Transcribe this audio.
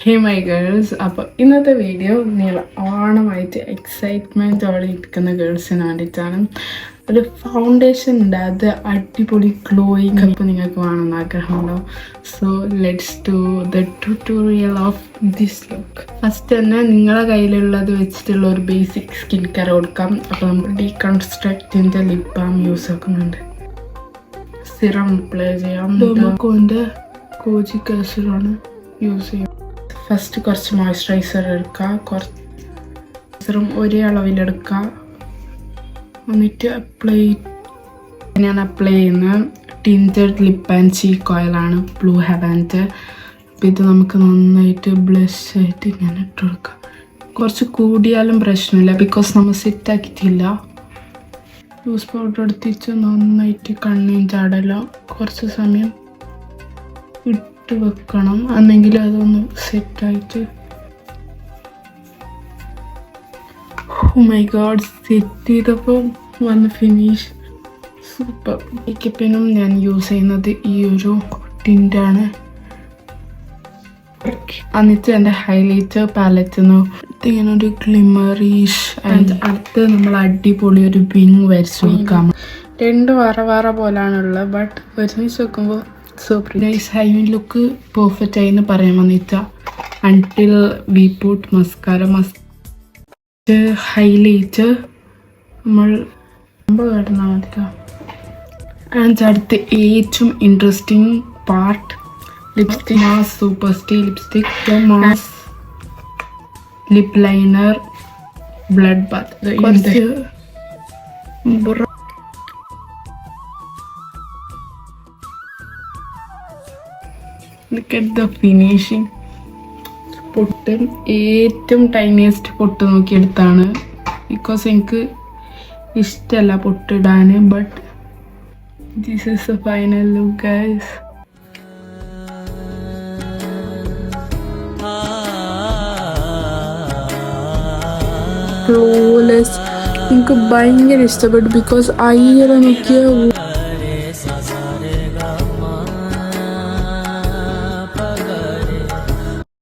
Hey my girls, അപ്പോൾ ഇന്നത്തെ video നിങ്ങൾ ഓണമായിട്ട് എക്സൈറ്റ്മെൻറ്റോടെ ഇരിക്കുന്ന ഗേൾസിന് വേണ്ടിയിട്ടാണ്. ഒരു ഫൗണ്ടേഷൻ ഉണ്ട്, അത് അടിപൊളി ഗ്ലോയിങ് അപ്പോൾ നിങ്ങൾക്ക് വേണമെന്ന് ആഗ്രഹമുണ്ടോ? So let's do the tutorial of this look. First തന്നെ നിങ്ങളെ കയ്യിലുള്ളത് വെച്ചിട്ടുള്ള ഒരു ബേസിക് സ്കിൻ കെയർ കൊടുക്കാം. അപ്പോൾ നമ്മൾ ഡീകൺസ്ട്രക്റ്റിൻ്റെ ലിപ് ബാം യൂസ് ആക്കുന്നുണ്ട്. സിറം അപ്ലൈ ചെയ്യാം. ഡോമോക്കോൻ്റെ കോജിക് ആസിഡാണ് യൂസ് ചെയ്യാം. ഫസ്റ്റ് കുറച്ച് മോയ്സ്ചറൈസർ എടുക്കുക, കുറച്ച് ഒരേ അളവിലെടുക്കുക, എന്നിട്ട് ഞാൻ അപ്ലൈ ചെയ്യുന്ന ടിൻറ്റഡ് ലിപ്പ് ആൻഡ് ചീക്ക് ഓയിലാണ് ബ്ലൂ ഹെവൻ്റെ. അപ്പം ഇത് നമുക്ക് നന്നായിട്ട് ബ്ലഷ് ആയിട്ട് ഇങ്ങനെ ഇട്ട് കൊടുക്കാം. കുറച്ച് കൂടിയാലും പ്രശ്നമില്ല, ബിക്കോസ് നമ്മൾ സെറ്റാക്കിയിട്ടില്ല. ലൂസ് പൗഡർ എടുത്തിട്ട് നന്നായിട്ട് കണ്ണിൻ ചാടല കുറച്ച് സമയം ഇട്ട് വെക്കണം, എന്നെങ്കിൽ അതൊന്ന് സെറ്റായിട്ട്. ഓ മൈ ഗോഡ്, സെറ്റ് ചെയ്തപ്പോൾ വന്ന് ഫിനിഷ് സൂപ്പർ. മേക്കപ്പിനും ഞാൻ യൂസ് ചെയ്യുന്നത് ഈ ഒരു ടിൻ്റാണ്. എന്നിട്ട് എൻ്റെ ഹൈലൈറ്റർ പാലറ്റിൽ നിന്ന് ഇങ്ങനെ ഒരു ഗ്ലിമറിഷ് ആൻഡ് അടുത്ത് നമ്മൾ അടിപൊളി ഒരു വിങ് വരച്ചു നോക്കാം. രണ്ട് വേറെ പോലാണുള്ളത്, ബട്ട് ഒരുമിച്ച് നോക്കുമ്പോൾ സോ നൈസ്. ഹൈവിൻ ലുക്ക് പെർഫെക്റ്റ് ആയി എന്ന് പറയാൻ വന്നിട്ട until we put mascara. Highlight നമ്മൾ കിടന്നാൽ മതി. ആൻഡ് അടുത്ത് ഏറ്റവും interesting part lipstick. Mars super stay lipstick, Mars lip liner, blood bath. Look at the finishing. പൊട്ട് ഏറ്റവും ടൈനിയസ്റ്റ് പൊട്ട് നോക്കിയെടുത്താണ്, ബിക്കോസ് എനിക്ക് ഇഷ്ടമല്ല പൊട്ടിടാൻ. But this is the final look guys. Flawless. എനിക്ക് ഭയങ്കര ഇഷ്ടപ്പെട്ടു, ബിക്കോസ് അയ്യറ നോക്കിയ